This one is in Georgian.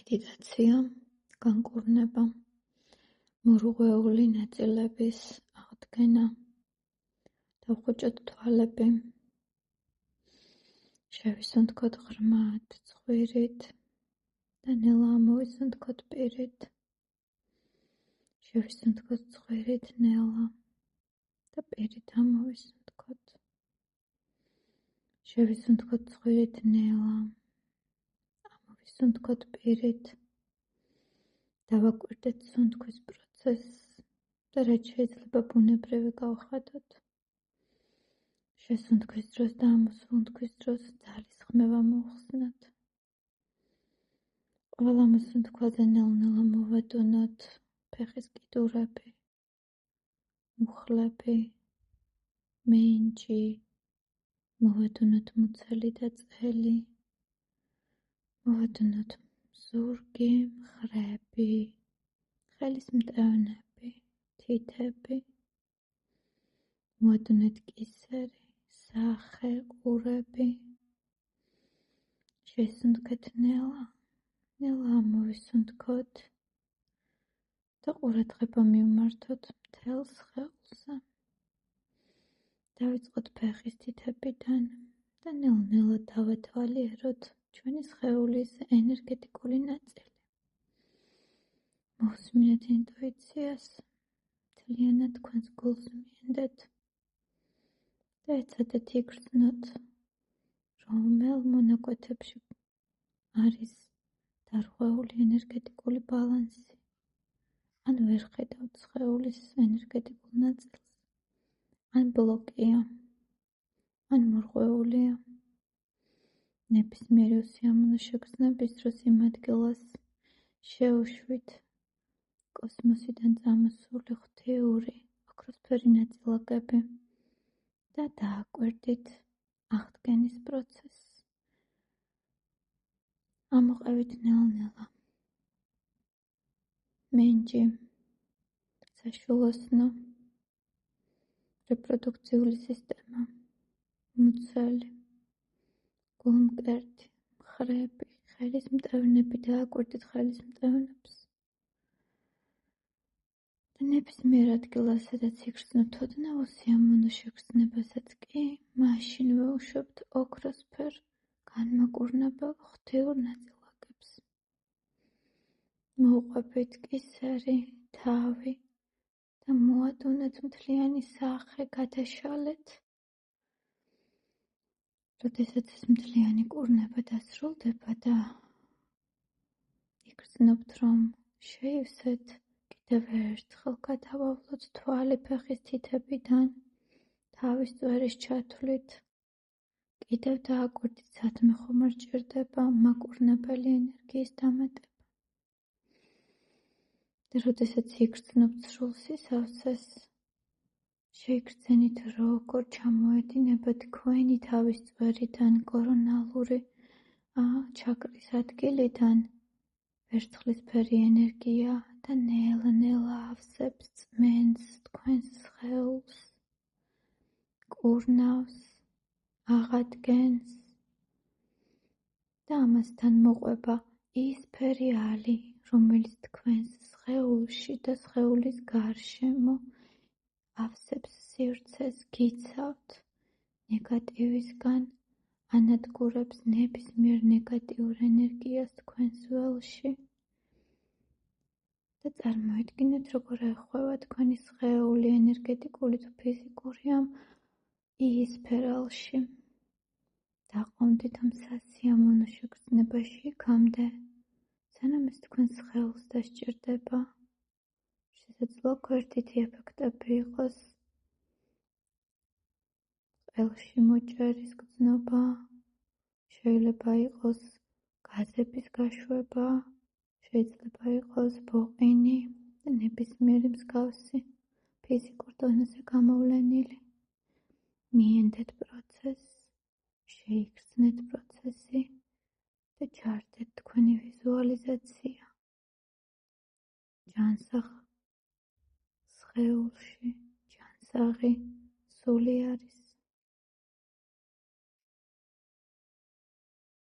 მედიტაცია, განკურნება, მორღვეული ნაწილების აღდგენა, დავხვიჭოთ თვალები, შევისუნთქოთ ღრმად ცხვირით და ნელა ამოვისუნთქოთ პირით. შევისუნთქოთ ცხვირით ნელა და პირით ამოვისუნთქოთ. შევისუნთქოთ ცხვირით ნელა, ამოვისუნთქოთ პირით. დავაკვირდეთ სუნთქვის პროცესს და რაც შეიძლება ბუნებრივი გავხადოთ. შესუნთქვის დროს და ამოსუნთქვის დროს ძალის ხმევა მოვხსნათ. ყველა მოსუნთქვაზე ნელ-ნელა მოვადუნოთ ფეხის კიდურები, მუხლები, მენჯი, მოვადუნოთ მუცელი და წელი, მოვადუნოთ ზურგი, მხრები, ხელის მტევნები, თითები, მოვადუნოთ კისერი, სახე, ყურები, შევისუნთქეთ ნელა, ნელა ამოვისუნთქოთ და ყურადღება მივმართოთ მთელ სხეულზე. დავიწყოთ ფეხის თითებიდან და ნელ-ნელა დავათვალიეროთ ჩვენი სხეულის ენერგეტიკული ნაწილი. მოვსმინეთ ინტუიციას, მთლიანად თქვენს გულს მიენდეთ და ეცადეთ იგრძნოთ, რომელ მონაკვეთებში არის დარღვეული ენერგეტიკული ბალანსი. ან ვერ ხედავთ სხეულის ენერგეტიკულ ნაწილს, ან ბლოკია, ან მორღვეულია. ნებისმიერი უსიამოვნო შეგრძნების დროს იმ ადგილას შევუშვით კოსმოსიდან წამოსული ღვთიური ოქროსფერი ნაწილაკები და დააკვირდით აღდგენის პროცესს. ამოყევით ნელ-ნელა მენჯი, საშვილოსნო, რეპროდუქციული სისტემა, მუცელი, გულმკერდი, მხრები, ხელის მტევნები, დააკვირდით ხელის მტევნებს. და ნებისმიერ ადგილას, სადაც იგრძნობთ ოდნავ უსიამოვნო შეგრძნებასაც კი, მაშინ ვეუშვებთ ოქროსფერ განმაკურნებელ ღვთიურ ნაწილაკებს. მოვყვებით კისერი, თავი და მოადუნეთ მთლიანი სახე, გადაშალეთ. როდესაც ეს მთლიანი კურნება დასრულდება და იგრძნობთ, რომ შეივსეთ, კიდევ ერთხელ გადავავლოთ თვალი ფეხის თითებიდან, თავის წვერის ჩათვლით. კიდევ დააკვირდით, სადმე ხომ არ ჭირდება მაკურნებელი ენერგიის დამატება. და როდესაც იგრძნობთ სრულ სისავსეს, შეიგრძენით, როგორ ჩამოედინება თქვენი თავის წვერიდან, კორონალური ჩაკრის ადგილიდან ვერცხლისფერი ენერგია და ნელა-ნელა ავსებს, წმენს თქვენს სხეულს, კურნავს, აღადგენს და ამასთან მოყვება ის ფერიალი, რომელიც თქვენს სხეულში და სხეულის გარშემო ავსებს სივრცეს, გიცავთ ნეგატივისგან, ანადგურებს ნებისმიერ ნეგატიურ ენერგიას თქვენს ველში და წარმოიდგინეთ, როგორ ეხვევა თქვენი სხეული ენერგეტიკული თუ ფიზიკური ამ იისფერალში. დაყრდნით ამ სასიამოვნო შეგრძნებაში იქამდე, სანამ ეს თქვენ სხეულს დასჭირდება. შესაძლოა გვერდითი ეფექტები იყოს, ყელში მოჭერის გრძნობა, შეიძლება იყოს გაზების გაშვება, შეიძლება იყოს ბოყინი და ნებისმიერი მსგავსი ფიზიკურ დონეზე გამოვლენილი. მიენდეთ პროცესს, შეიგრძნეთ პროცესი და ჩართეთ თქვენი ვიზუალიზაცია. ჯანსაღ სხეულში, ჯანსაღი სული არის